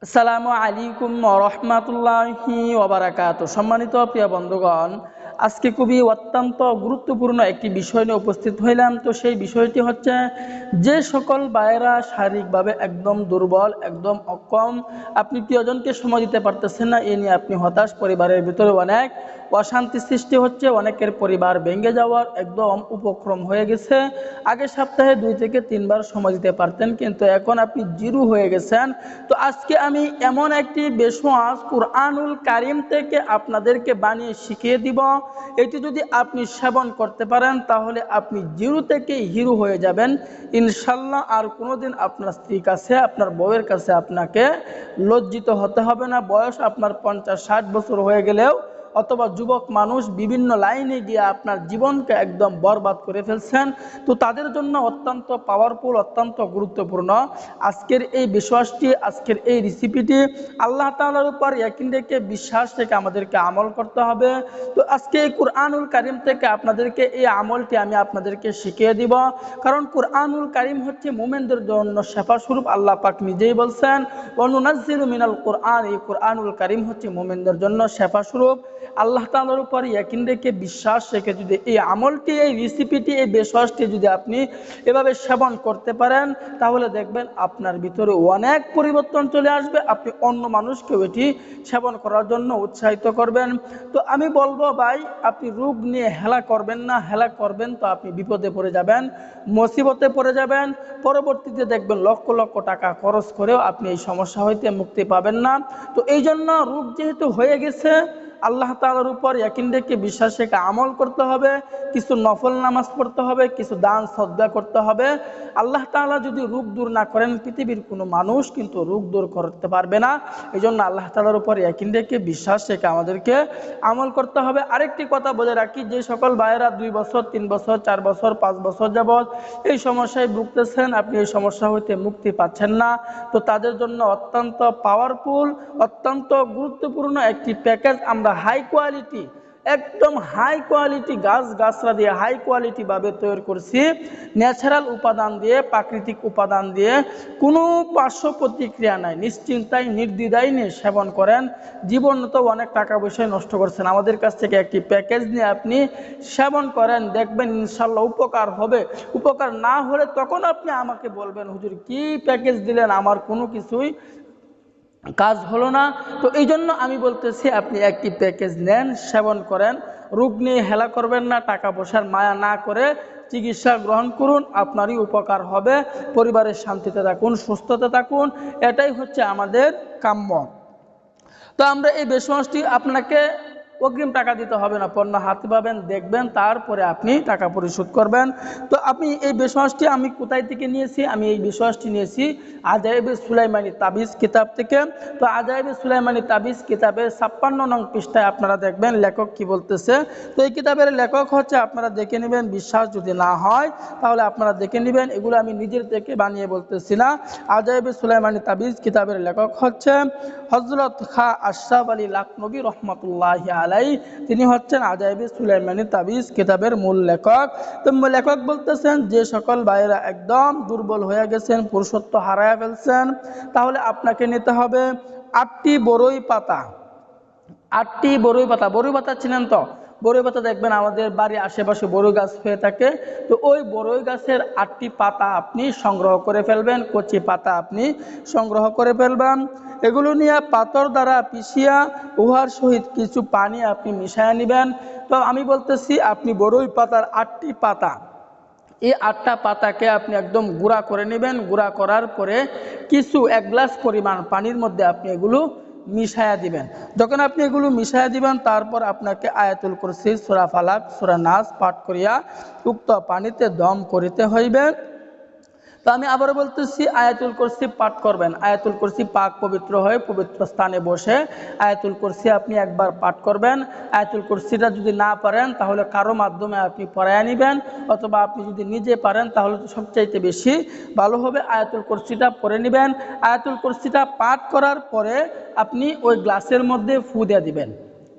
আসসালামু আলাইকুম ওয়া রাহমাতুল্লাহি ওয়া বারাকাতুহু। সম্মানিত প্রিয় বন্ধুগণ, আজকে খুবই অত্যন্ত গুরুত্বপূর্ণ একটি বিষয় নিয়ে উপস্থিত হইলাম। তো সেই বিষয়টি হচ্ছে, যে সকল ভাইয়েরা শারীরিকভাবে একদম দুর্বল, একদম অক্ষম, আপনি প্রিয়জনকে সময় দিতে পারতেছেন না, এ নিয়ে আপনি হতাশ, পরিবারের ভিতরে অনেক অশান্তি সৃষ্টি হচ্ছে, অনেকের পরিবার ভেঙে যাওয়ার একদম উপক্রম হয়ে গেছে। আগের সপ্তাহে 2 থেকে 3 বার সময় দিতে পারতেন, কিন্তু এখন আপনি জিরো হয়ে গেছেন। তো আজকে আমি এমন একটি বেশওয়াজ কুরআনুল কারীম থেকে আপনাদেরকে বানিয়ে শিখিয়ে দিব। এটি যদি আপনি সেবন করতে পারেন, তাহলে আপনি জিরো থেকে হিরো হয়ে যাবেন ইনশাল্লাহ। আর কোনোদিন আপনার স্ত্রীর কাছে, আপনার বউয়ের কাছে আপনাকে লজ্জিত হতে হবে না। বয়স আপনার 50-60 বছর হয়ে গেলেও, অথবা যুবক মানুষ বিভিন্ন লাইনে গিয়ে আপনার জীবনকে একদম বরবাদ করে ফেলছেন, তো তাদের জন্য অত্যন্ত পাওয়ারফুল, অত্যন্ত গুরুত্বপূর্ণ আজকের এই বিশ্বাসটি, আজকের এই রেসিপিটি। আল্লাহ তাআলার উপর ইয়াকিন রেখে, বিশ্বাস থেকে আমাদেরকে আমল করতে হবে। তো আজকে এই কুরআনুল কারীম থেকে আপনাদেরকে এই আমলটি আমি আপনাদেরকে শিখিয়ে দিব। কারণ কুরআনুল কারীম হচ্ছে মুমিনদের জন্য শেফা স্বরূপ। আল্লাহ পাক নিজেই বলছেন, ওয়া নুনাজ্জিলু মিনাল কুরআন, এই কুরআনুল কারীম হচ্ছে মুমিনদের জন্য শেফা স্বরূপ। আল্লাহ তাআলার উপর ইয়াকিন রেখে, বিশ্বাস রেখে যদি এই আমলটি, এই রেসিপিটি, এই বিশ্বাসটি যদি আপনি এভাবে সেবন করতে পারেন, তাহলে দেখবেন আপনার ভিতরে অনেক পরিবর্তন চলে আসবে। আপনি অন্য মানুষকেও এটি সেবন করার জন্য উৎসাহিত করবেন। তো আমি বলবো ভাই, আপনি রোগ নিয়ে হেলা করবেন না। হেলা করবেন তো আপনি বিপদে পড়ে যাবেন, মুসিবতে পড়ে যাবেন। পরবর্তীতে দেখবেন লক্ষ লক্ষ টাকা খরচ করেও আপনি এই সমস্যা হইতে মুক্তি পাবেন না। তো এই জন্য রোগ যেহেতু হয়ে গেছে, আল্লাহ তাআলার উপর ইয়াকিন রেখে, বিশ্বাস রেখে আমল করতে হবে। কিছু নফল নামাজ পড়তে হবে, কিছু দান সদকা করতে হবে। আল্লাহ তাআলা যদি রোগ দূর না করেন, পৃথিবীর কোনো মানুষ কিন্তু রোগ দূর করতে পারবে না। এই জন্য আল্লাহ তাআলার উপর ইয়াকিন রেখে, বিশ্বাস রেখে আমাদেরকে আমল করতে হবে। আরেকটি কথা বলে রাখি, যে সকল ভাইয়েরা 2 বছর, 3 বছর, 4 বছর, 5 বছর যাবৎ এই সমস্যায় ভুগতেছেন, আপনি এই সমস্যা হইতে মুক্তি পাচ্ছেন না, তো তাদের জন্য অত্যন্ত পাওয়ারফুল, অত্যন্ত গুরুত্বপূর্ণ একটি প্যাকেজ আমরা হাই কোয়ালিটি, একদম হাই কোয়ালিটি গাছগাছরা দিয়ে হাই কোয়ালিটি ভাবে তৈরি করছি। ন্যাচারাল উপাদান দিয়ে, প্রাকৃতিক উপাদান দিয়ে, কোনো পার্শ্ব প্রতিক্রিয়া নাই। নিশ্চিন্তায়, নির্দ্বিধায় নিয়ে সেবন করেন। জীবন তো অনেক টাকা পয়সা নষ্ট করছেন, আমাদের কাছ থেকে একটি প্যাকেজ নিয়ে আপনি সেবন করেন, দেখবেন ইনশাল্লাহ উপকার হবে। উপকার না হলে তখন আপনি আমাকে বলবেন, হুজুর কি প্যাকেজ দিলেন, আমার কোনো কিছুই কাজ হলো না। তো এই জন্য আমি বলতেছি, আপনি একটি প্যাকেজ নেন, সেবন করেন। রোগ নিয়ে হেলা করবেন না, টাকা পয়সার মায়া না করে চিকিৎসা গ্রহণ করুন, আপনারই উপকার হবে। পরিবারের শান্তিতে থাকুন, সুস্থতে থাকুন, এটাই হচ্ছে আমাদের কাম্য। তো আমরা এই বেশমাসটি, আপনাকে অগ্রিম টাকা দিতে হবে না, পণ্য হাতে পাবেন, দেখবেন, তারপরে আপনি টাকা পরিশোধ করবেন। তো আপনি এই বেশমাসটি আমি কোথায় থেকে নিয়েছি, আমি এই বেশমাসটি নিয়েছি আজাইবে সুলাইমানি তাবিজ কিতাব থেকে। তো আজাইবে সুলাইমানি তাবিজ কিতাবের 56 নং পৃষ্ঠায় আপনারা দেখবেন লেখক কি বলতেছে। তো এই কিতাবের লেখক হচ্ছে, আপনারা দেখে নেবেন, বিশ্বাস যদি না হয় তাহলে আপনারা দেখে নেবেন, এগুলো আমি নিজের থেকে বানিয়ে বলতেছি না। আজাইবে সুলাইমানি তাবিজ কিতাবের লেখক হচ্ছে হযরত খা আশরাফ আলী লাখনবী রহমতুল্লাহি আলাই। তিনি হচ্ছেন আজাইবে সুলাইমানি তাবিজ কিতাবের মূল লেখক। তো লেখক বলতেছেন, যে সকল ভাইয়েরা একদম দুর্বল হয়ে গেছেন, পুরুষত্ব হারায় ফেলছেন, তাহলে আপনাকে নিতে হবে 8টি বড়ই পাতা। 8টি বড়ই পাতা। বড়ই পাতা চিনেন তো? বড়ই পাতা দেখবেন আমাদের বাড়ির আশেপাশে বড়ই গাছ হয়ে থাকে। তো ওই বড়ই গাছের 8টি পাতা আপনি সংগ্রহ করে ফেলবেন, কচি পাতা আপনি সংগ্রহ করে ফেলবেন। এগুলো নিয়ে পাথর দ্বারা পিষিয়া উহার সহিত কিছু পানি আপনি মিশাইয়া নেবেন। তো আমি বলতেছি, আপনি বড়ই পাতার 8টি পাতা, এই 8টা পাতাকে আপনি একদম গুঁড়া করে নেবেন। গুঁড়া করার পরে কিছু 1 গ্লাস পরিমাণ পানির মধ্যে আপনি এগুলো মিশায়া দিবেন। যখন আপনি এগুলো মিশায়া দিবেন, তারপর আপনাকে আয়াতুল কুরসি, সূরা ফালাক, সূরা নাস পাঠ করিয়া উক্ত পানিতে দম করিতে হইবে। তো আমি আবারও বলতেছি, আয়াতুল কুরসি পাঠ করবেন। আয়াতুল কুরসি পাক পবিত্র হয়ে পবিত্র স্থানে বসে আয়াতুল কুরসি আপনি একবার পাঠ করবেন। আয়াতুল কুরসিটা যদি না পারেন, তাহলে কারো মাধ্যমে আপনি পড়ায়া নেবেন, অথবা আপনি যদি নিজে পারেন তাহলে তো সবচাইতে বেশি ভালো হবে। আয়াতুল কুরসিটা পড়ে নেবেন। আয়াতুল কুরসিটা পাঠ করার পরে আপনি ওই গ্লাসের মধ্যে ফু দিয়ে দিবেন।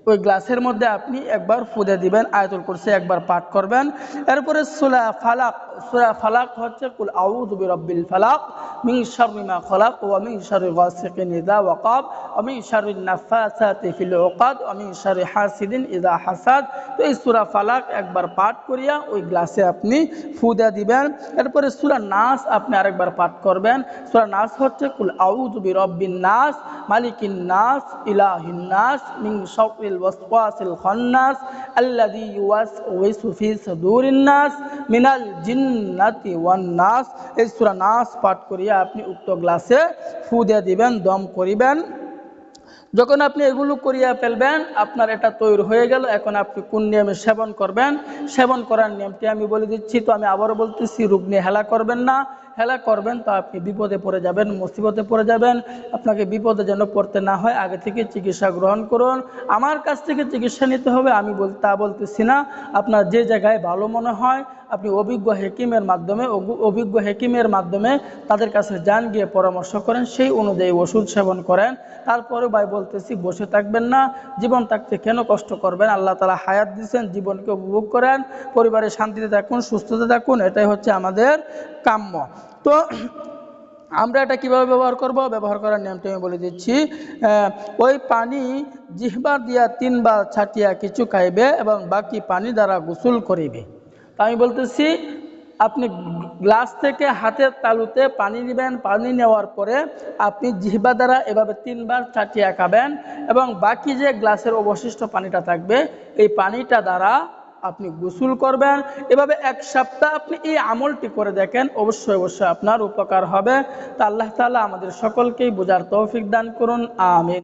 ওই গ্লাসের মধ্যে আপনি একবার ফু দিয়ে দিবেন, আয়াতুল কুরসি একবার পাঠ করবেন। এরপরে সূরা ফালাক, সূরা ফালাক হচ্ছে কুল আউযু বিরাব্বিল ফালাক মিন শাররি মা খলাক ওয়া মিন শাররি গাসিকিন ইযা ওয়াকাব ওয়া মিন শাররিন নাফাসাতি ফিল উকাদ ওয়া মিন শাররি হাসিদিন ইযা হাসাদ। তো এই সূরা ফালাক একবার পাঠ করিয়া ওই গ্লাসে আপনি ফু দিয়ে দিবেন। এরপরে সূরা নাস আপনি আরেকবার পাঠ করবেন। সূরা নাস হচ্ছে কুল আউযু বিরাব্বিন নাস মালিকিন নাস ইলাহিন নাস মিন শাররিল ওয়াসওয়াসিল খান্নাস আল্লাযী ইউওয়াসউইসু ফি সুদুরিন নাস মিনাল জিন্নাতি ওয়ান নাস। এই সূরা নাস পাঠ করিয়া আপনি উক্ত গ্লাসে ফু দিয়ে দিবেন, দম করিবেন। যখন আপনি এগুলো করিয়া ফেলবেন আপনার এটা তৈরি হয়ে গেল। এখন আপনি কোন নিয়মে সেবন করবেন, সেবন করার নিয়মটি আমি বলে দিচ্ছি। তো আমি আবারও বলতেছি, রোগ নিয়ে হেলা করবেন না। হেলা করবেন তো আপনি বিপদে পড়ে যাবেন, মুসিবতে পড়ে যাবেন। আপনাকে বিপদে যেন পড়তে না হয় আগে থেকে চিকিৎসা গ্রহণ করুন। আমার কাছ থেকে চিকিৎসা নিতে হবে আমি তা বলতেছি না। আপনার যে জায়গায় ভালো মনে হয় আপনি অভিজ্ঞ হেকিমের মাধ্যমে তাদের কাছে যান, গিয়ে পরামর্শ করেন, সেই অনুযায়ী ওষুধ সেবন করেন। তারপরে ভাই বলতেছি বসে থাকবেন না। জীবন থাকতে কেন কষ্ট করবেন? আল্লাহ তাআলা হায়াত দিয়েছেন, জীবনকে উপভোগ করেন, পরিবারে শান্তিতে থাকুন, সুস্থতে থাকুন, এটাই হচ্ছে আমাদের কাম্য। তো আমরা এটা কিভাবে ব্যবহার করব? ব্যবহার করার নিয়মটা আমি বলে দিচ্ছি। ওই পানি জিহ্বা দিয়া 3 বার ছাটিয়া কিছু খাইবে এবং বাকি পানি দ্বারা গোসল করিবে। তো আমি বলতেছি আপনি গ্লাস থেকে হাতের তালুতে পানি নেবেন। পানি নেওয়ার পরে আপনি জিহ্বা দ্বারা এভাবে 3 বার ছাটিয়া খাবেন এবং বাকি যে গ্লাসের অবশিষ্ট পানিটা থাকবে এই পানিটা দ্বারা আপনি গোসল করবেন। এভাবে 1 সপ্তাহ আপনি এই আমলটি করে দেখেন, অবশ্যই আপনার উপকার হবে। তো আল্লাহ তাআলা আমাদের সকলকেই বোঝার তৌফিক দান করুন, আমিন।